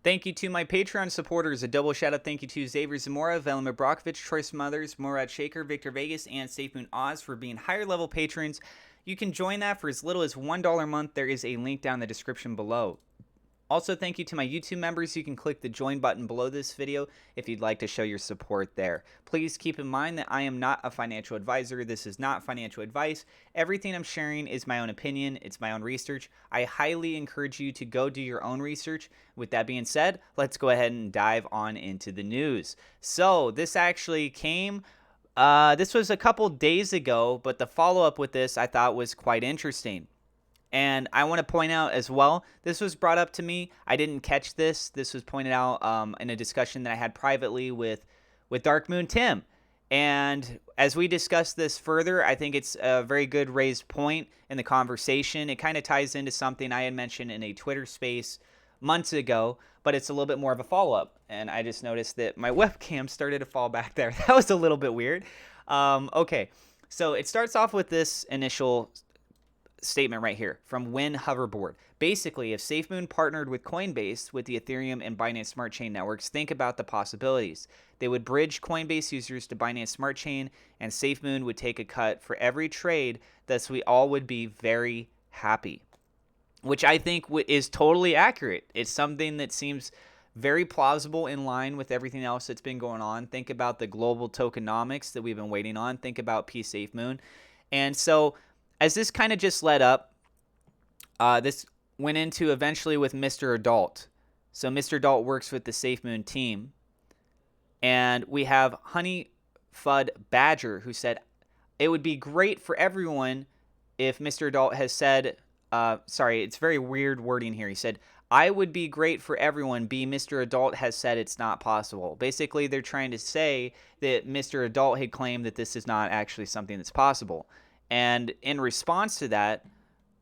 Thank you to my Patreon supporters. A double shout out thank you to Xavier Zamora, Velima Brokovich, Troy Smothers, Morad Shaker, Victor Vegas, and SafeMoon Oz for being higher level patrons. You can join that for as little as $1 a month. There is a link down in the description below. Also, thank you to my YouTube members. You can click the join button below this video if you'd like to show your support there. Please keep in mind that I am not a financial advisor. This is not financial advice. Everything I'm sharing is my own opinion. It's my own research. I highly encourage you to go do your own research. With that being said, let's go ahead and dive on into the news. So this actually came this was a couple days ago, but the follow-up with this I thought was quite interesting. And I want to point out as well, this was brought up to me. I didn't catch this. This was pointed out in a discussion that I had privately with Dark Moon Tim. And as we discuss this further, I think it's a very good raised point in the conversation. It kind of ties into something I had mentioned in a Twitter space months ago, but it's a little bit more of a follow-up. And I just noticed that my webcam started to fall back there. That was a little bit weird. Okay, so it starts off with this initial statement right here from Win Hoverboard. Basically, if SafeMoon partnered with Coinbase with the Ethereum and Binance Smart Chain networks, think about the possibilities. They would bridge Coinbase users to Binance Smart Chain, and SafeMoon would take a cut for every trade. Thus, we all would be very happy, which I think is totally accurate. It's something that seems very plausible, in line with everything else that's been going on. Think about the global tokenomics that we've been waiting on. Think about SafeMoon. And so as this kind of just led up, this went into eventually with Mr. Adult. So Mr. Adult works with the SafeMoon team. And we have Honey Fud Badger, who said, it would be great for everyone if Mr. Adult has said, sorry, it's very weird wording here. He said, I would be great for everyone. Mr. Adult has said it's not possible. Basically, they're trying to say that Mr. Adult had claimed that this is not actually something that's possible. And in response to that,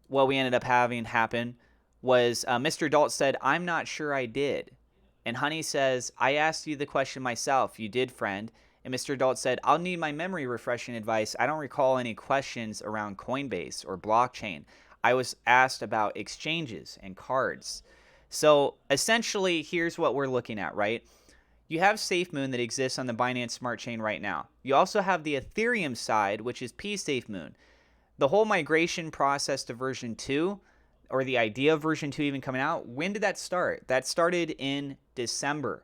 what we ended up having happen was Mr. Adult said, I'm not sure I did. And Honey says, I asked you the question myself. You did, friend. And Mr. Adult said, I'll need my memory refreshing advice. I don't recall any questions around Coinbase or blockchain. I was asked about exchanges and cards. So essentially, here's what we're looking at, right? You have SafeMoon that exists on the Binance Smart Chain right now. You also have the Ethereum side, which is SafeMoon. The whole migration process to version 2, or the idea of version 2 even coming out, when did that start? That started in December.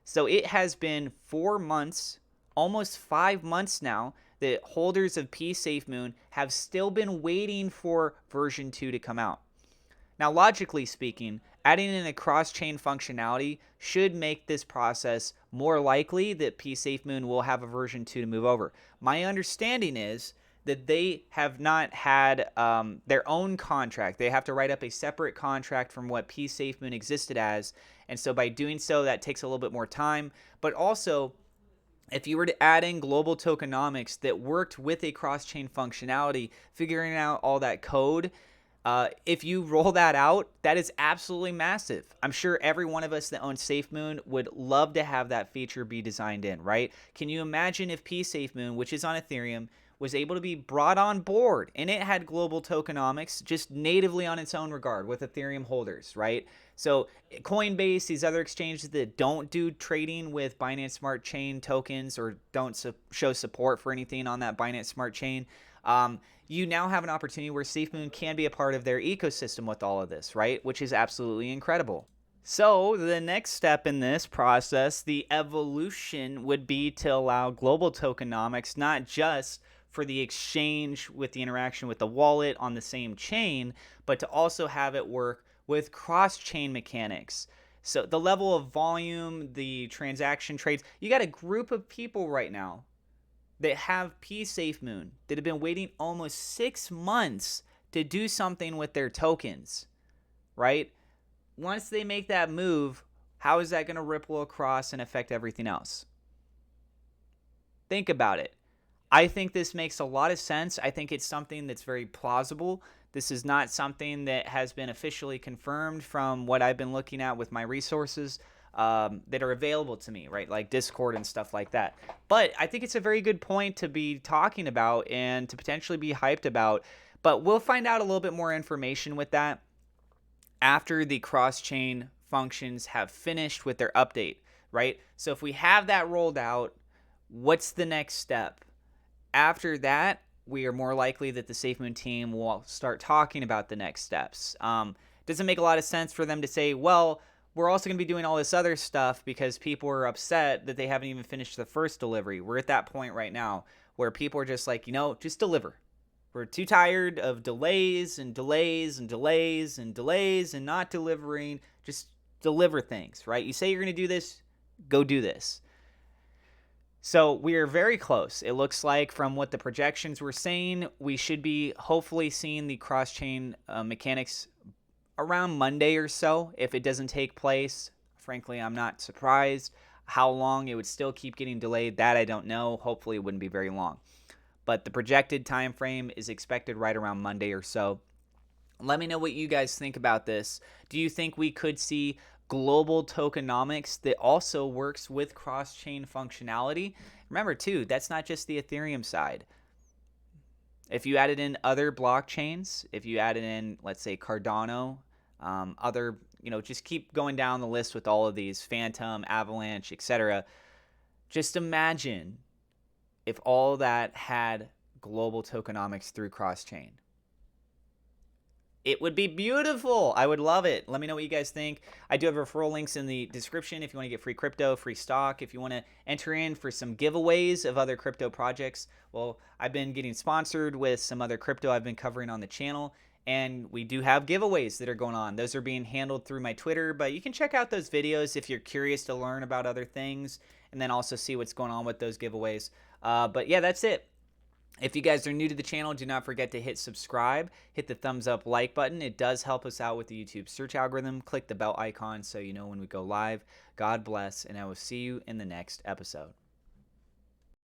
So it has been 4 months, almost 5 months now, that holders of SafeMoon have still been waiting for version 2 to come out. Now, logically speaking, adding in a cross-chain functionality should make this process more likely that SafeMoon will have a version 2 to move over. My understanding is that they have not had their own contract. They have to write up a separate contract from what SafeMoon existed as. And so by doing so, that takes a little bit more time. But also, if you were to add in global tokenomics that worked with a cross-chain functionality, figuring out all that code, if you roll that out, that is absolutely massive. I'm sure every one of us that owns SafeMoon would love to have that feature be designed in, right? Can you imagine if SafeMoon, which is on Ethereum, was able to be brought on board and it had global tokenomics just natively on its own regard with Ethereum holders, right? So Coinbase, these other exchanges that don't do trading with Binance Smart Chain tokens or don't show support for anything on that Binance Smart Chain, you now have an opportunity where SafeMoon can be a part of their ecosystem with all of this, right? Which is absolutely incredible. So the next step in this process, the evolution, would be to allow global tokenomics, not just for the exchange with the interaction with the wallet on the same chain, but to also have it work with cross-chain mechanics. So the level of volume, the transaction trades, you got a group of people right now that have SafeMoon that have been waiting almost 6 months to do something with their tokens, right? Once they make that move, how is that going to ripple across and affect everything else? Think about it. I think this makes a lot of sense. I think it's something that's very plausible. This is not something that has been officially confirmed from what I've been looking at with my resources that are available to me, right? Like Discord and stuff like that. But I think it's a very good point to be talking about and to potentially be hyped about. But we'll find out a little bit more information with that after the cross-chain functions have finished with their update, right? So if we have that rolled out, what's the next step? After that, we are more likely that the SafeMoon team will start talking about the next steps. Doesn't make a lot of sense for them to say, well, we're also going to be doing all this other stuff because people are upset that they haven't even finished the first delivery. We're at that point right now where people are just like, just deliver. We're too tired of delays and delays and delays and delays and not delivering. Just deliver things, right? You say you're going to do this, go do this. So we are very close. It looks like from what the projections were saying, we should be hopefully seeing the cross-chain mechanics around Monday or so. If it doesn't take place, frankly, I'm not surprised. How long it would still keep getting delayed, that I don't know. Hopefully it wouldn't be very long. But the projected time frame is expected right around Monday or so. Let me know what you guys think about this. Do you think we could see global tokenomics that also works with cross-chain functionality? Remember, too, that's not just the Ethereum side. If you added in other blockchains, if you added in, let's say, Cardano, other, just keep going down the list with all of these, Phantom, Avalanche, etc. Just imagine if all that had global tokenomics through cross-chain. It would be beautiful. I would love it. Let me know what you guys think. I do have referral links in the description if you want to get free crypto, free stock. If you want to enter in for some giveaways of other crypto projects. Well, I've been getting sponsored with some other crypto I've been covering on the channel. And we do have giveaways that are going on. Those are being handled through my Twitter. But you can check out those videos if you're curious to learn about other things. And then also see what's going on with those giveaways. But yeah, that's it. If you guys are new to the channel, do not forget to hit subscribe, hit the thumbs up like button. It does help us out with the YouTube search algorithm. Click the bell icon so you know when we go live. God bless, and I will see you in the next episode.